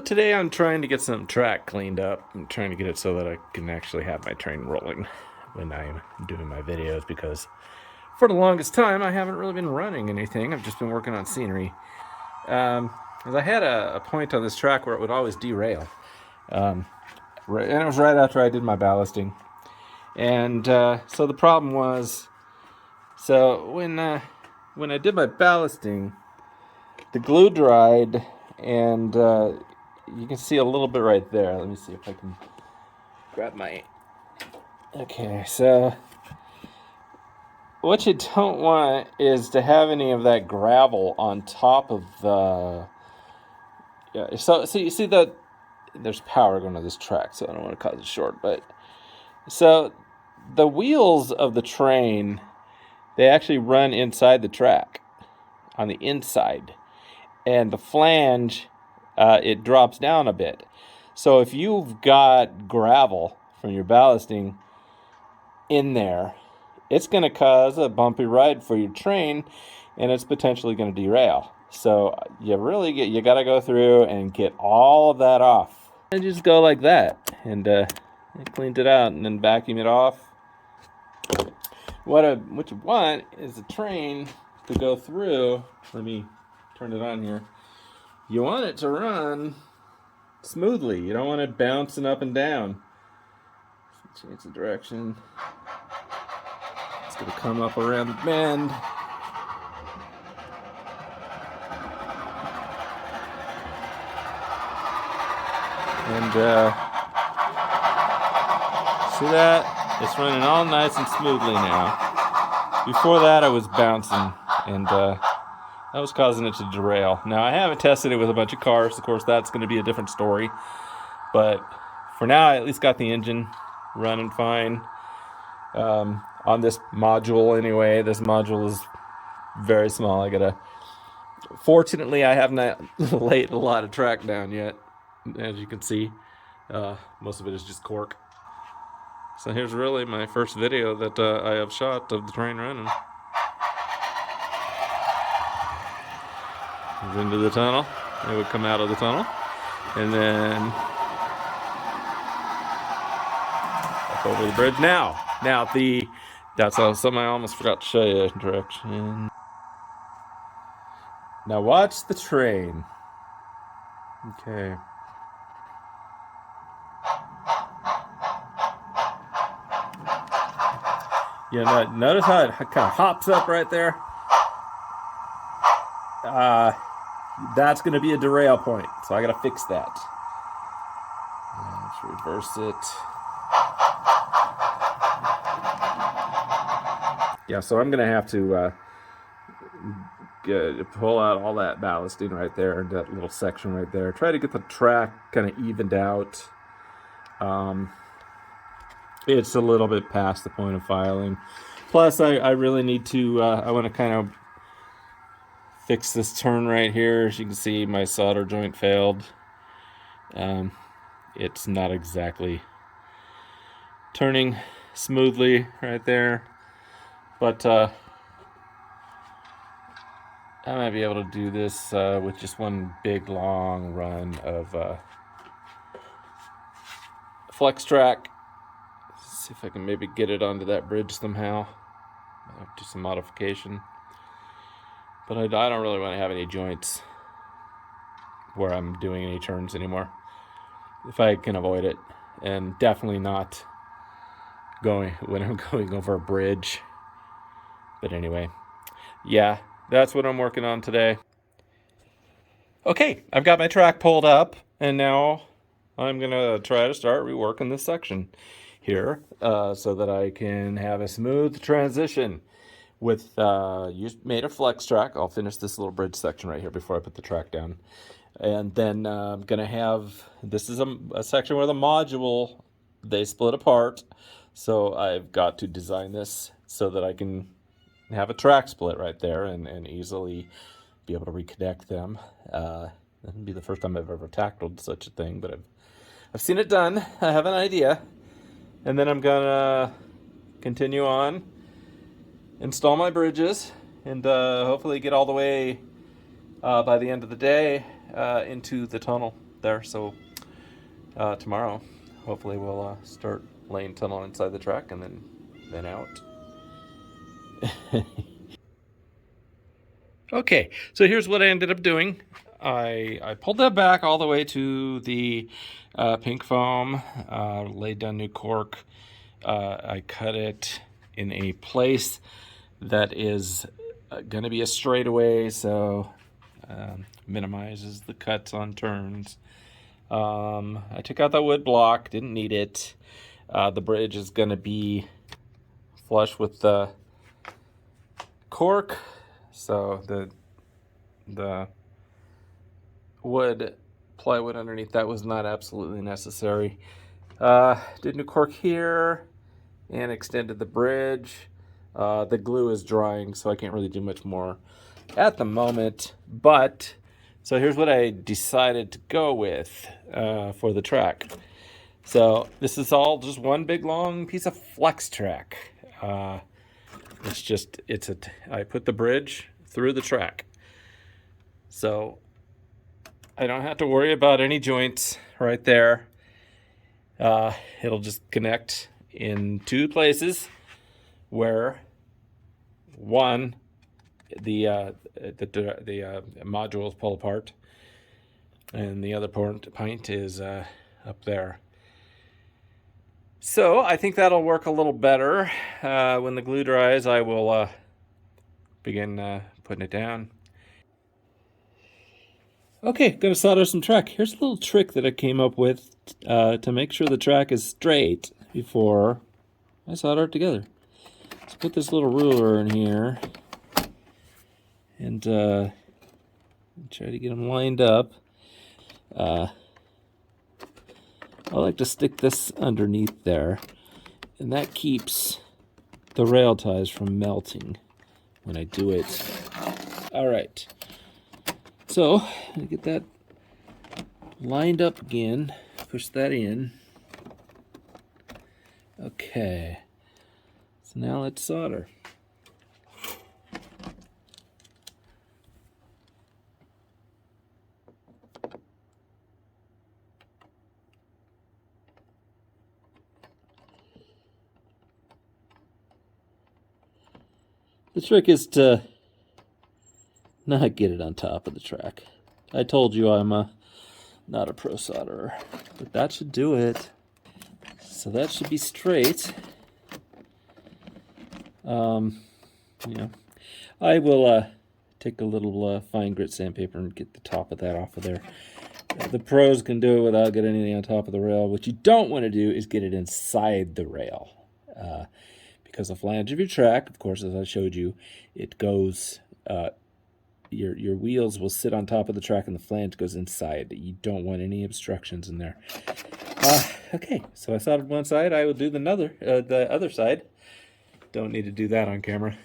today I'm trying to get some track cleaned up. I'm trying to get it so that I can actually have my train rolling when I'm doing my videos, because for the longest time I haven't really been running anything. I've just been working on scenery. As I had a point on this track where it would always derail. And it was right after I did my ballasting. And so the problem was, so when I did my ballasting, the glue dried, and you can see a little bit right there. Let me see if I can grab my... Okay, so what you don't want is to have any of that gravel on top of the... Yeah, so you see that there's power going to this track, so I don't want to cause it short, but... So the wheels of the train, they actually run inside the track, on the inside. And the flange, it drops down a bit. So if you've got gravel from your ballasting in there, it's going to cause a bumpy ride for your train, and it's potentially going to derail. So you got to go through and get all of that off. And just go like that, and I cleaned it out, and then vacuum it off. What you want is the train to go through. Let me turn it on here. You want it to run smoothly. You don't want it bouncing up and down. Change the direction. It's going to come up around the bend. And see that? It's running all nice and smoothly now. Before that, I was bouncing, and that was causing it to derail. Now, I haven't tested it with a bunch of cars. Of course, that's going to be a different story. But for now, I at least got the engine running fine. On this module, anyway. This module is very small. Fortunately, I have not laid a lot of track down yet, as you can see. Most of it is just cork. So here's really my first video that I have shot of the train running. Into the tunnel. It would come out of the tunnel, and then up over the bridge. Now that's something I almost forgot to show you. Direction. Now watch the train. Okay. Yeah, notice how it kind of hops up right there. That's going to be a derail point, so I got to fix that. Let's reverse it. Yeah, so I'm going to have to pull out all that ballasting right there, that little section right there. Try to get the track kind of evened out. It's a little bit past the point of filing. Plus, I really need to, I want to kind of fix this turn right here. As you can see, my solder joint failed. It's not exactly turning smoothly right there, but I might be able to do this with just one big long run of flex track. See if I can maybe get it onto that bridge somehow. I'll do some modification. But I don't really want to have any joints where I'm doing any turns anymore, if I can avoid it. And definitely not when I'm going over a bridge. But anyway, yeah, that's what I'm working on today. Okay, I've got my track pulled up, and now I'm going to try to start reworking this section here so that I can have a smooth transition. With you made a flex track. I'll finish this little bridge section right here before I put the track down. And then I'm going to have, this is a section where the module, they split apart. So I've got to design this so that I can have a track split right there and easily be able to reconnect them. That would be the first time I've ever tackled such a thing, but I've seen it done. I have an idea. And then I'm going to continue on, install my bridges, and hopefully get all the way by the end of the day into the tunnel. there. So tomorrow, hopefully, we'll start laying tunnel inside the track and then out. Okay, so here's what I ended up doing. I pulled that back all the way to the pink foam, laid down new cork. I cut it in a place that is going to be a straightaway, so minimizes the cuts on turns. I took out the wood block, didn't need it. The bridge is going to be flush with the cork, so the wood plywood underneath that was not absolutely necessary. Did new cork here and extended the bridge. The glue is drying, so I can't really do much more at the moment. But so here's what I decided to go with for the track. So this is all just one big long piece of flex track. I put the bridge through the track, so I don't have to worry about any joints right there. It'll just connect in two places where one, the modules pull apart, and the other point is up there. So I think that'll work a little better. When the glue dries, I will begin putting it down. Okay, gonna solder some track. Here's a little trick that I came up with to make sure the track is straight before I solder it together. Let's put this little ruler in here and try to get them lined up. I like to stick this underneath there, and that keeps the rail ties from melting when I do it. All right, so I'm gonna get that lined up again, push that in. Okay, so now let's solder. The trick is to not get it on top of the track. I told you I'm not a pro solderer, but that should do it. So that should be straight. I will take a little fine grit sandpaper and get the top of that off of there. The pros can do it without getting anything on top of the rail. What you don't want to do is get it inside the rail. Because the flange of your track, of course, as I showed you, it goes, your wheels will sit on top of the track and the flange goes inside. You don't want any obstructions in there. Okay, so I soldered one side. I will do the other side. Don't need to do that on camera.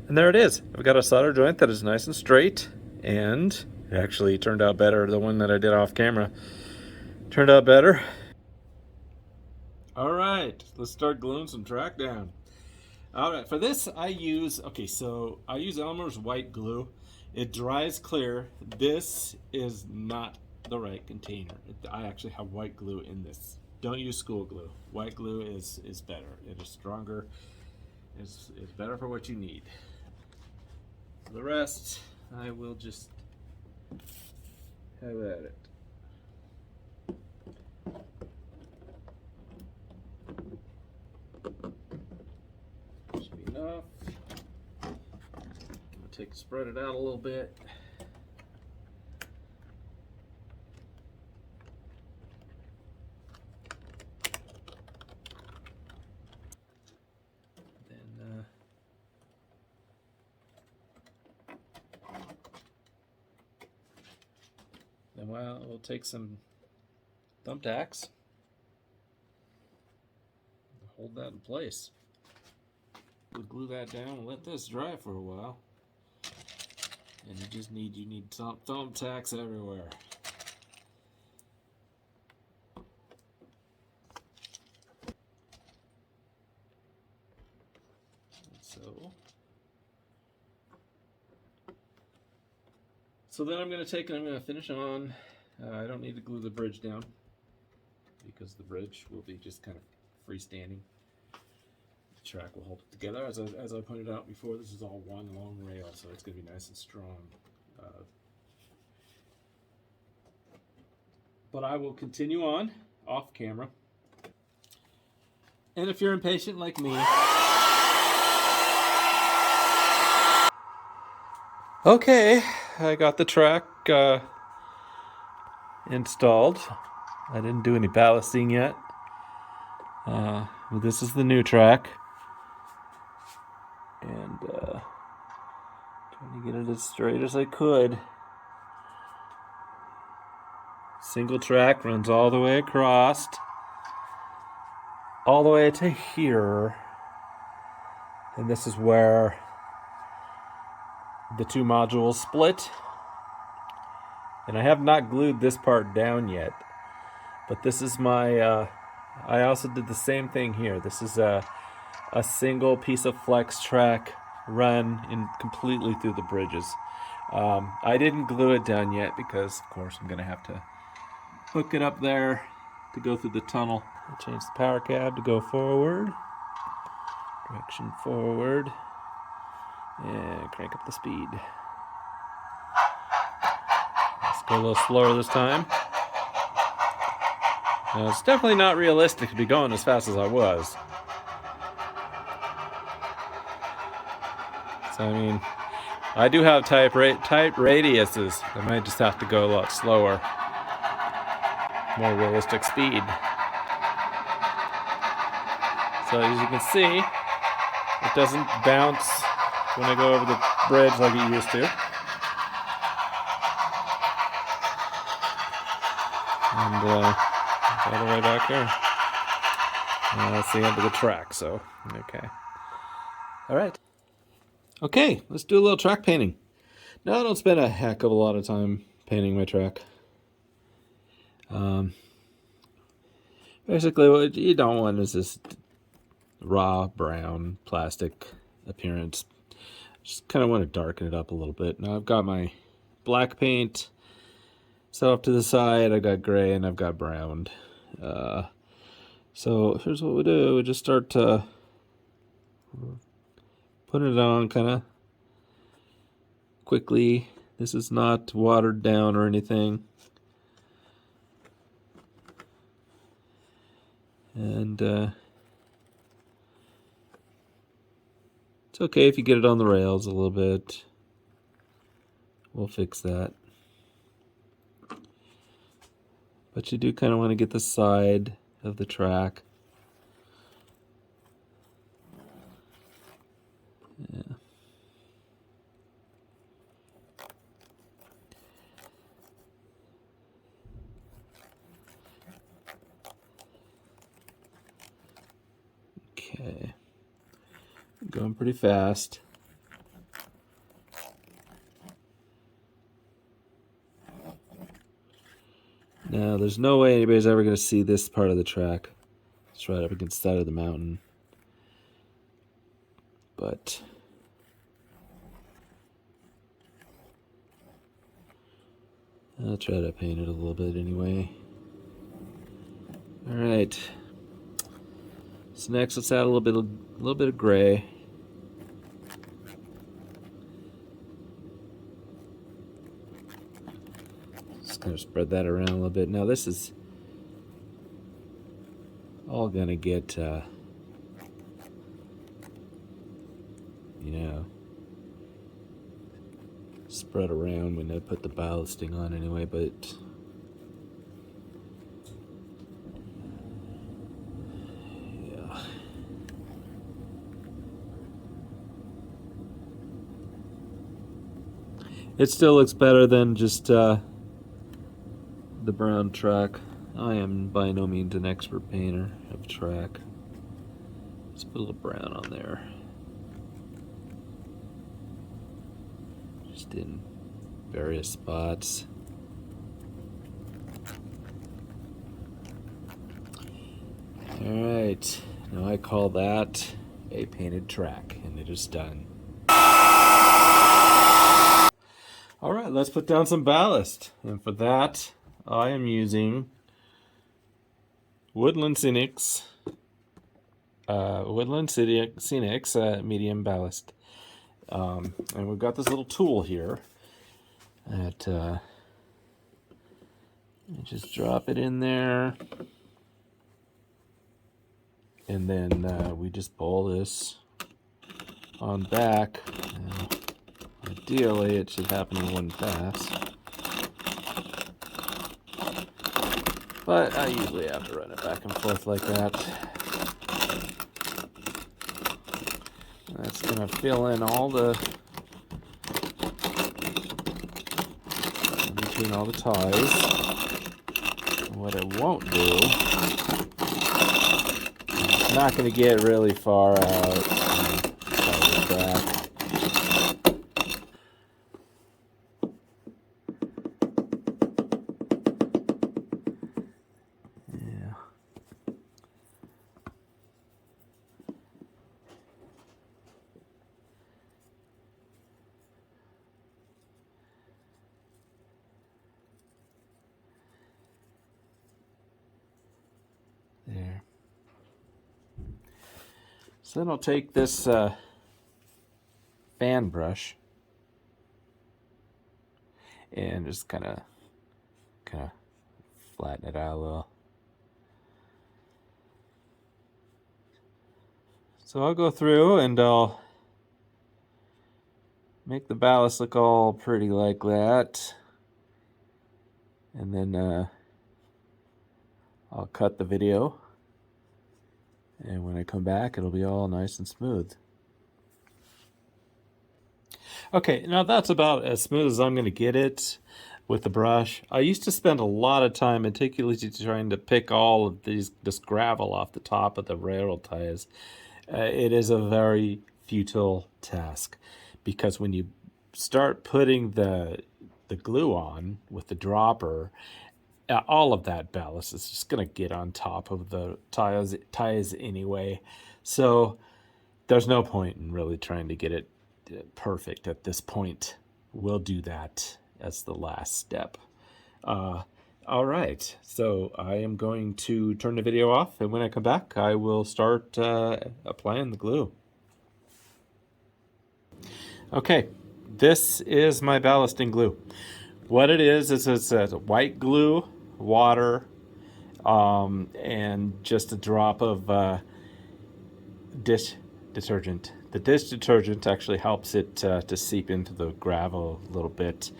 And there it is. I've got a solder joint that is nice and straight, and it actually turned out better. The one that I did off camera turned out better. All right, let's start gluing some track down. All right, for this I use Elmer's white glue. It dries clear. This is not the right container. I actually have white glue in this. Don't use school glue. White glue is better. It is stronger. It's better for what you need. For the rest, I will just have at it. Should be enough. I'm gonna spread it out a little bit. Then we'll take some thumbtacks, hold that in place. We'll glue that down and let this dry for a while. And you need thumbtacks everywhere. So So then I'm going to take and I'm going to finish on. I don't need to glue the bridge down because the bridge will be just kind of freestanding. The track will hold it together. As I pointed out before, this is all one long rail, so it's going to be nice and strong. But I will continue on off camera. And if you're impatient like me, okay, I got the track installed. I didn't do any ballasting yet. Well, this is the new track. And trying to get it as straight as I could. Single track runs all the way across. All the way to here. And this is where the two modules split. And I have not glued this part down yet. But this is my, I also did the same thing here. This is a single piece of flex track run in completely through the bridges. I didn't glue it down yet because, of course, I'm going to have to hook it up there to go through the tunnel. I'll change the power cab to go forward. Direction forward. And crank up the speed. Let's go a little slower this time. Now, it's definitely not realistic to be going as fast as I was. So, I mean, I do have tight radiuses. I might just have to go a lot slower. More realistic speed. So as you can see, it doesn't bounce when I go over the bridge like it used to. And it's all the way back there. That's the end of the track, so, okay. All right. Okay, let's do a little track painting. Now I don't spend a heck of a lot of time painting my track. Basically what you don't want is this raw brown plastic appearance. Just kind of want to darken it up a little bit. Now I've got my black paint set off to the side. I've got gray and I've got brown. So here's what we do. We just start putting it on kind of quickly. This is not watered down or anything. And it's okay if you get it on the rails a little bit. We'll fix that. But you do kind of want to get the side of the track. Yeah. Okay. Going pretty fast. Now, there's no way anybody's ever going to see this part of the track. It's right up against the side of the mountain. But I'll try to paint it a little bit anyway. All right. So next, let's add a little bit of gray. Just kind of spread that around a little bit. Now this is all gonna get, you know, spread around when I put the ballasting on anyway, but yeah. It still looks better than just the brown track. I am by no means an expert painter of track. Let's put a little brown on there. Just in various spots. Alright, now I call that a painted track, and it is done. Alright, let's put down some ballast. And for that, I am using Woodland Scenics medium ballast. And we've got this little tool here that you just drop it in there. And then we just pull this on back. Ideally, it should happen in one pass. But I usually have to run it back and forth like that. That's going to fill in all the, between all the ties. What it won't do, it's not going to get really far out. There. So then I'll take this fan brush and just kind of flatten it out a little. So I'll go through and I'll make the ballast look all pretty like that, and then I'll cut the video, and when I come back it'll be all nice and smooth. Okay, now that's about as smooth as I'm going to get it with the brush. I used to spend a lot of time meticulously trying to pick all of this gravel off the top of the railroad ties. It is a very futile task, because when you start putting the glue on with the dropper, all of that ballast is just going to get on top of the ties anyway. So there's no point in really trying to get it perfect at this point. We'll do that as the last step. All right, so I am going to turn the video off, and when I come back, I will start applying the glue. Okay, this is my ballasting glue. What it is it's a white glue, water, and just a drop of dish detergent. The dish detergent actually helps it to seep into the gravel a little bit.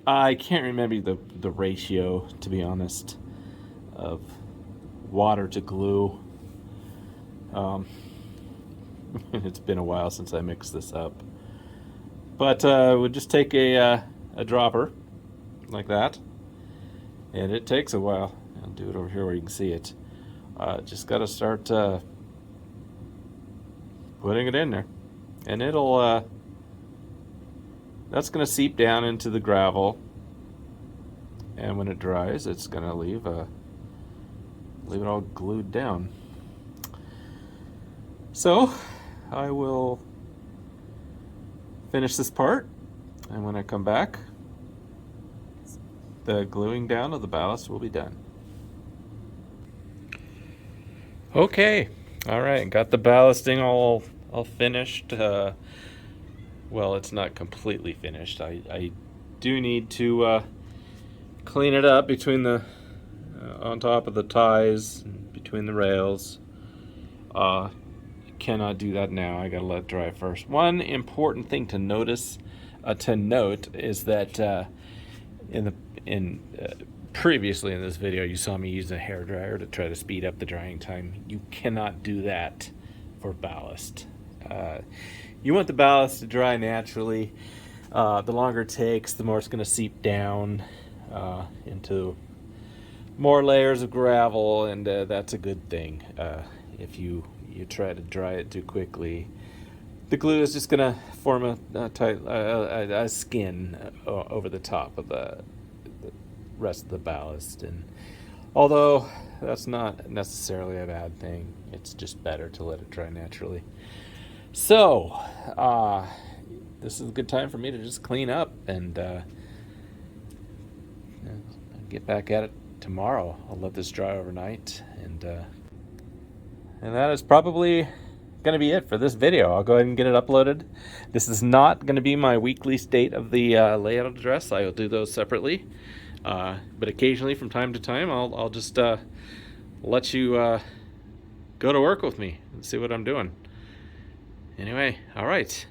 I can't remember the ratio, to be honest, of water to glue. It's been a while since I mixed this up. But we'll just take a dropper like that, and it takes a while. I'll do it over here where you can see it. Just got to start putting it in there, and it'll that's going to seep down into the gravel, and when it dries, it's going to leave it all glued down. So I will finish this part, and when I come back, the gluing down of the ballast will be done. Okay, all right, got the ballasting all finished. Well, it's not completely finished. I do need to clean it up between the on top of the ties, between the rails. Cannot do that now. I gotta let it dry first. One important thing to note is that previously in this video, you saw me use a hairdryer to try to speed up the drying time. You cannot do that for ballast. You want the ballast to dry naturally. The longer it takes, the more it's going to seep down into more layers of gravel, and that's a good thing. If you try to dry it too quickly, the glue is just going to form a skin over the top of the rest of the ballast. And although that's not necessarily a bad thing, it's just better to let it dry naturally. So this is a good time for me to just clean up and get back at it tomorrow. I'll let this dry overnight, and that is probably going to be it for this video. I'll go ahead and get it uploaded. This is not going to be my weekly state of the layout address. I will do those separately, but occasionally from time to time I'll just let you go to work with me and see what I'm doing. Anyway, all right.